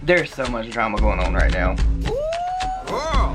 There's so much drama going on right now. Girl,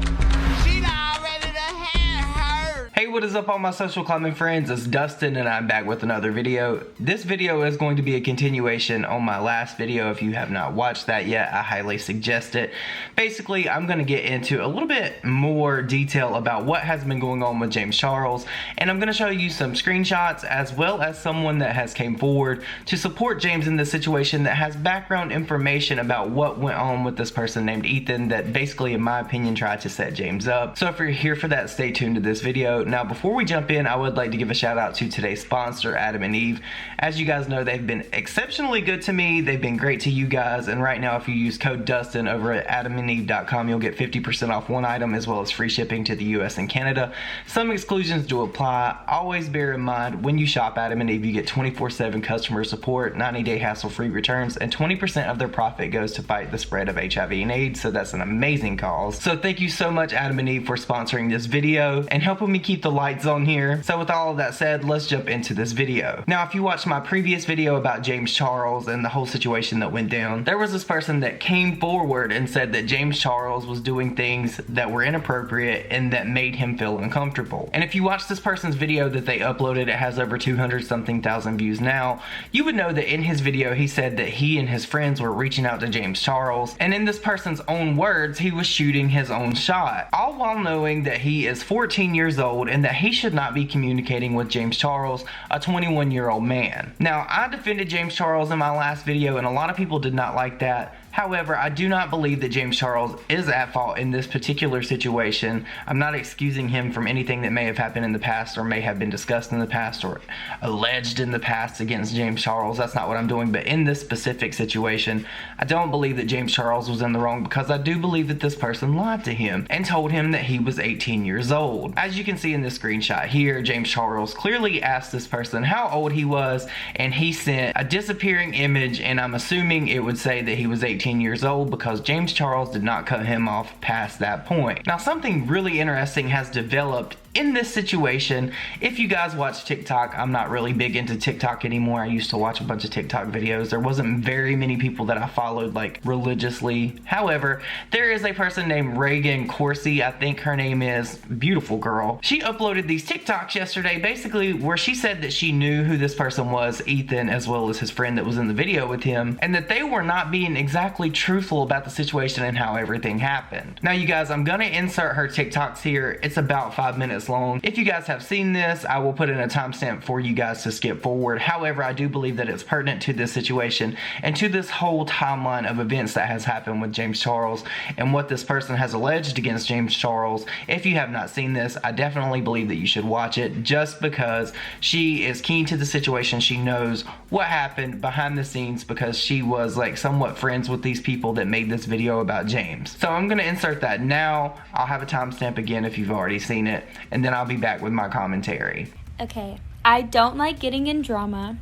she not ready to have her. Hey, what is up all my social climbing friends? It's Dustin and I'm back with another video. This video is going to be a continuation on my last video. If you have not watched that yet, I highly suggest it. Basically, I'm going to get into a little bit more detail about what has been going on with James Charles, and I'm going to show you some screenshots as well as someone that has came forward to support James in this situation that has background information about what went on with this person named Ethan that basically, in my opinion, tried to set James up. So if you're here for that, stay tuned to this video. Now, before we jump in, I would like to give a shout out to today's sponsor, Adam and Eve. As you guys know, they've been exceptionally good to me. They've been great to you guys. And right now, if you use code Dustin over at adamandeve.com, you'll get 50% off one item as well as free shipping to the US and Canada. Some exclusions do apply. Always bear in mind, when you shop Adam and Eve, you get 24/7 customer support, 90-day hassle-free returns, and 20% of their profit goes to fight the spread of HIV and AIDS. So that's an amazing cause. So thank you so much, Adam and Eve, for sponsoring this video and helping me keep the lights on here. So with all of that said, let's jump into this video. Now, if you watched my previous video about James Charles and the whole situation that went down, there was this person that came forward and said that James Charles was doing things that were inappropriate and that made him feel uncomfortable. And if you watch this person's video that they uploaded, it has over 200 something thousand views now, you would know that in his video he said that he and his friends were reaching out to James Charles, and in this person's own words, he was shooting his own shot, all while knowing that he is 14 years old and that he should not be communicating with James Charles, a 21-year-old man. Now, I defended James Charles in my last video, and a lot of people did not like that. However, I do not believe that James Charles is at fault in this particular situation. I'm not excusing him from anything that may have happened in the past or may have been discussed in the past or alleged in the past against James Charles. That's not what I'm doing. But in this specific situation, I don't believe that James Charles was in the wrong, because I do believe that this person lied to him and told him that he was 18 years old. As you can see in this screenshot here, James Charles clearly asked this person how old he was, and he sent a disappearing image, and I'm assuming it would say that he was 18 years old because James Charles did not cut him off past that point. Now, something really interesting has developed in this situation. If you guys watch TikTok, I'm not really big into TikTok anymore. I used to watch a bunch of TikTok videos. There wasn't very many people that I followed like religiously. However, there is a person named Rhegan Coursey, I think her name is, beautiful girl. She uploaded these TikToks yesterday basically where she said that she knew who this person was, Ethan, as well as his friend that was in the video with him, and that they were not being exactly truthful about the situation and how everything happened. Now, you guys, I'm gonna insert her TikToks here. It's about 5 minutes long. If you guys have seen this, I will put in a timestamp for you guys to skip forward. However, I do believe that it's pertinent to this situation and to this whole timeline of events that has happened with James Charles and what this person has alleged against James Charles. If you have not seen this, I definitely believe that you should watch it, just because she is keen to the situation. She knows what happened behind the scenes because she was like somewhat friends with these people that made this video about James. So I'm gonna insert that now. I'll have a timestamp again if you've already seen it, and then I'll be back with my commentary. Okay, I don't like getting in drama.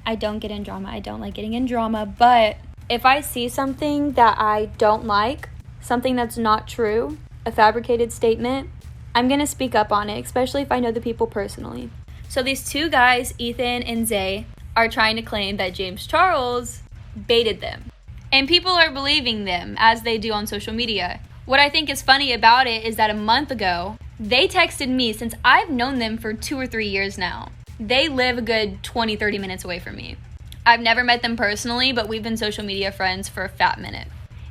I don't like getting in drama, but if I see something that I don't like, something that's not true, a fabricated statement, I'm gonna speak up on it, especially if I know the people personally. So these two guys, Ethan and Zay, are trying to claim that James Charles baited them. And people are believing them, as they do on social media. What I think is funny about it is that a month ago, they texted me, since I've known them for 2 or 3 years now. They live a good 20-30 minutes away from me. I've never met them personally, but we've been social media friends for a fat minute.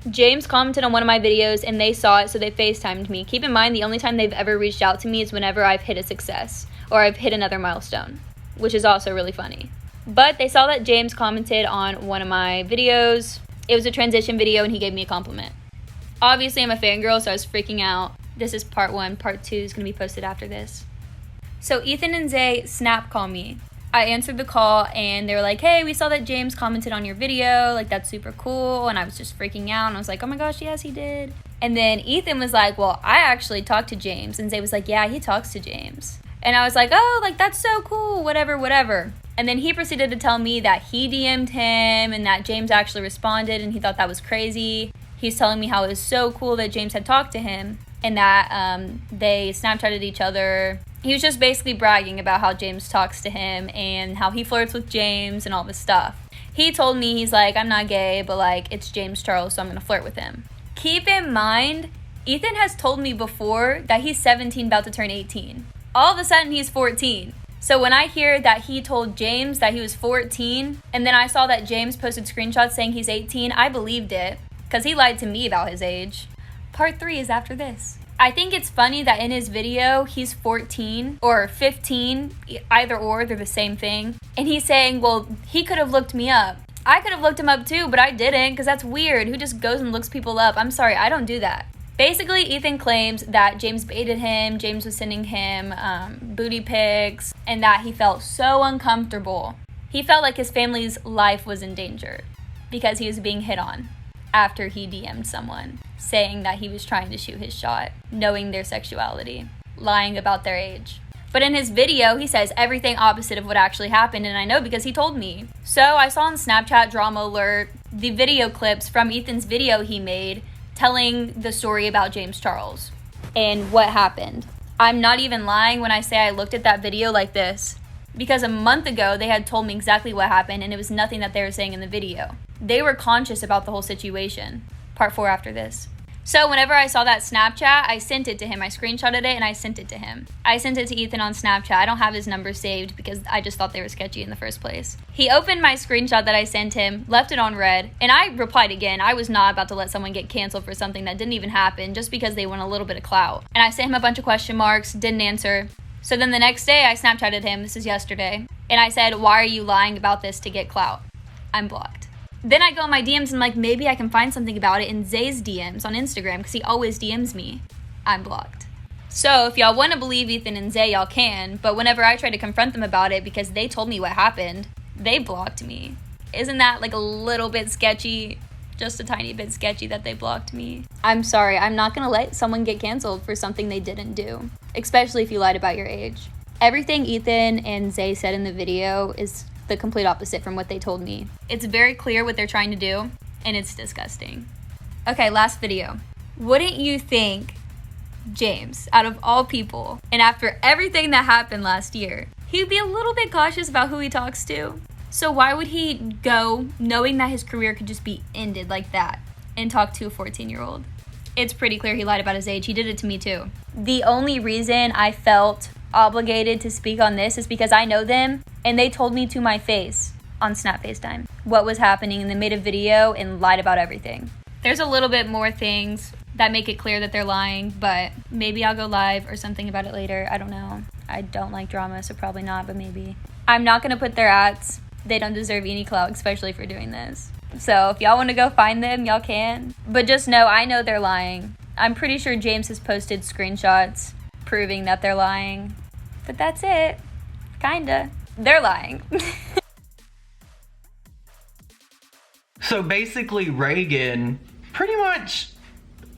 James commented on one of my videos and they saw it, so they FaceTimed me. Keep in mind, the only time they've ever reached out to me is whenever I've hit a success or I've hit another milestone, which is also really funny. But they saw that James commented on one of my videos. It was a transition video and he gave me a compliment. Obviously, I'm a fangirl, so I was freaking out. This is part 1. Part 2 is going to be posted after this. So Ethan and Zay snap call me. I answered the call and they were like, hey, we saw that James commented on your video. Like, that's super cool. And I was just freaking out. And I was like, oh my gosh, yes, he did. And then Ethan was like, well, I actually talked to James. And Zay was like, yeah, he talks to James. And I was like, oh, like, that's so cool. Whatever. And then he proceeded to tell me that he DM'd him and that James actually responded and he thought that was crazy. He's telling me how it was so cool that James had talked to him and that they Snapchatted each other. He was just basically bragging about how James talks to him and how he flirts with James and all this stuff. He told me, he's like, I'm not gay, but like, it's James Charles, so I'm gonna flirt with him. Keep in mind, Ethan has told me before that he's 17, about to turn 18. All of a sudden, he's 14. So when I hear that he told James that he was 14, and then I saw that James posted screenshots saying he's 18, I believed it, because he lied to me about his age. Part 3 is after this. I think it's funny that in his video, he's 14 or 15, either or, they're the same thing. And he's saying, well, he could have looked me up. I could have looked him up too, but I didn't, because that's weird. Who just goes and looks people up? I'm sorry, I don't do that. Basically, Ethan claims that James baited him, James was sending him booty pics, and that he felt so uncomfortable. He felt like his family's life was in danger because he was being hit on after he DM'd someone, saying that he was trying to shoot his shot, knowing their sexuality, lying about their age. But in his video, he says everything opposite of what actually happened, and I know because he told me. So I saw on Snapchat Drama Alert the video clips from Ethan's video he made telling the story about James Charles and what happened. I'm not even lying when I say I looked at that video like this, because a month ago they had told me exactly what happened and it was nothing that they were saying in the video. They were conscious about the whole situation. Part 4 after this. So whenever I saw that Snapchat, I sent it to him. I screenshotted it and I sent it to him. I sent it to Ethan on Snapchat. I don't have his number saved because I just thought they were sketchy in the first place. He opened my screenshot that I sent him, left it on red, and I replied again. I was not about to let someone get canceled for something that didn't even happen just because they want a little bit of clout. And I sent him a bunch of question marks, didn't answer. So then the next day I Snapchatted him, this is yesterday, and I said, why are you lying about this to get clout? I'm blocked. Then I go in my DMs and like, maybe I can find something about it in Zay's DMs on Instagram because he always DMs me. I'm blocked. So if y'all want to believe Ethan and Zay, y'all can, but whenever I try to confront them about it because they told me what happened, they blocked me. Isn't that like a little bit sketchy? Just a tiny bit sketchy that they blocked me. I'm sorry, I'm not gonna let someone get canceled for something they didn't do, especially if you lied about your age. Everything Ethan and Zay said in the video is the complete opposite from what they told me. It's very clear what they're trying to do, and it's disgusting. Okay, last video. Wouldn't you think James, out of all people, and after everything that happened last year, he'd be a little bit cautious about who he talks to? So why would he go knowing that his career could just be ended like that and talk to a 14-year-old? It's pretty clear he lied about his age. He did it to me too. The only reason I felt obligated to speak on this is because I know them and they told me to my face on Snap FaceTime what was happening, and they made a video and lied about everything. There's a little bit more things that make it clear that they're lying, but maybe I'll go live or something about it later. I don't know. I don't like drama, so probably not, but maybe. I'm not gonna put their ads. They don't deserve any clout, especially for doing this. So if y'all want to go find them, y'all can. But just know, I know they're lying. I'm pretty sure James has posted screenshots proving that they're lying. But that's it. Kinda. They're lying. So basically, Rhegan pretty much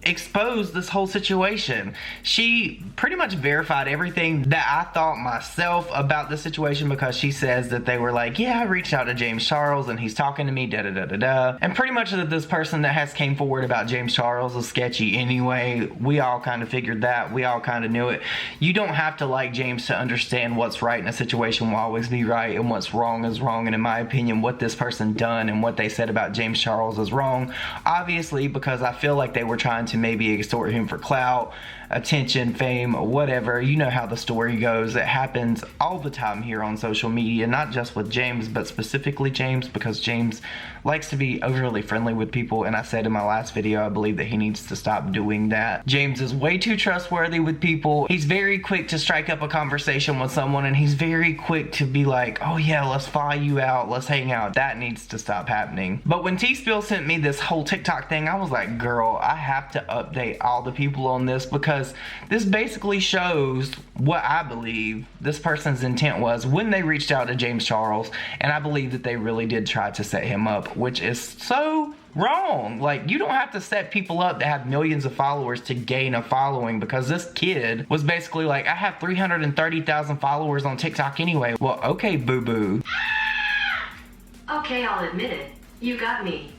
exposed this whole situation. She pretty much verified everything that I thought myself about the situation, because she says that they were like, yeah, I reached out to James Charles and he's talking to me, da da da da da. And pretty much that this person that has came forward about James Charles is sketchy anyway. We all kind of figured that. We all kind of knew it. You don't have to like James to understand what's right in a situation will always be right and what's wrong is wrong. And in my opinion, what this person done and what they said about James Charles is wrong. Obviously, because I feel like they were trying to maybe extort him for clout, attention, fame, whatever. You know how the story goes. It happens all the time here on social media, not just with James, but specifically James, because James likes to be overly friendly with people, and I said in my last video, I believe that he needs to stop doing that. James is way too trustworthy with people. He's very quick to strike up a conversation with someone, and he's very quick to be like, oh yeah, let's fly you out, let's hang out. That needs to stop happening. But when T-Spill sent me this whole TikTok thing, I was like, girl, I have to update all the people on this, because this basically shows what I believe this person's intent was when they reached out to James Charles, and I believe that they really did try to set him up, which is so wrong. Like, you don't have to set people up to have millions of followers to gain a following, because this kid was basically like, I have 330,000 followers on TikTok anyway. Well, okay, boo-boo. Okay, I'll admit it. You got me.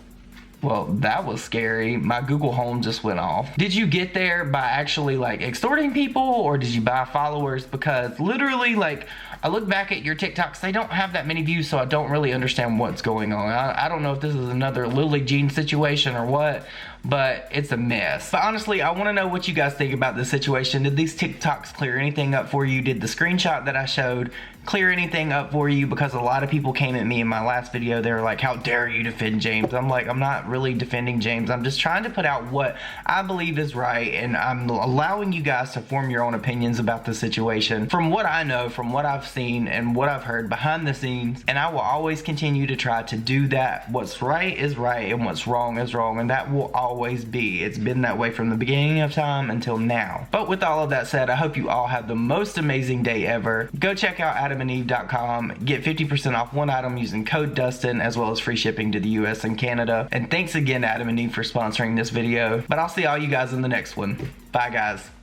Well, that was scary. My Google Home just went off. Did you get there by actually like extorting people, or did you buy followers? Because literally, like, I look back at your TikToks, they don't have that many views, so I don't really understand what's going on. I don't know if this is another Lily Jean situation or what, but it's a mess. But honestly, I want to know what you guys think about this situation. Did these TikToks clear anything up for you? Did the screenshot that I showed clear anything up for you? Because a lot of people came at me in my last video. They were like, how dare you defend James? I'm like, I'm not really defending James. I'm just trying to put out what I believe is right, and I'm allowing you guys to form your own opinions about the situation from what I know, from what I've seen and what I've heard behind the scenes. And I will always continue to try to do that. What's right is right and what's wrong is wrong, and that will always be. It's been that way from the beginning of time until now. But with all of that said, I hope you all have the most amazing day ever. Go check out adamandeve.com, get 50% off one item using code Dustin, as well as free shipping to the US and Canada. And thanks again to Adam and Eve for sponsoring this video. But I'll see all you guys in the next one. Bye guys.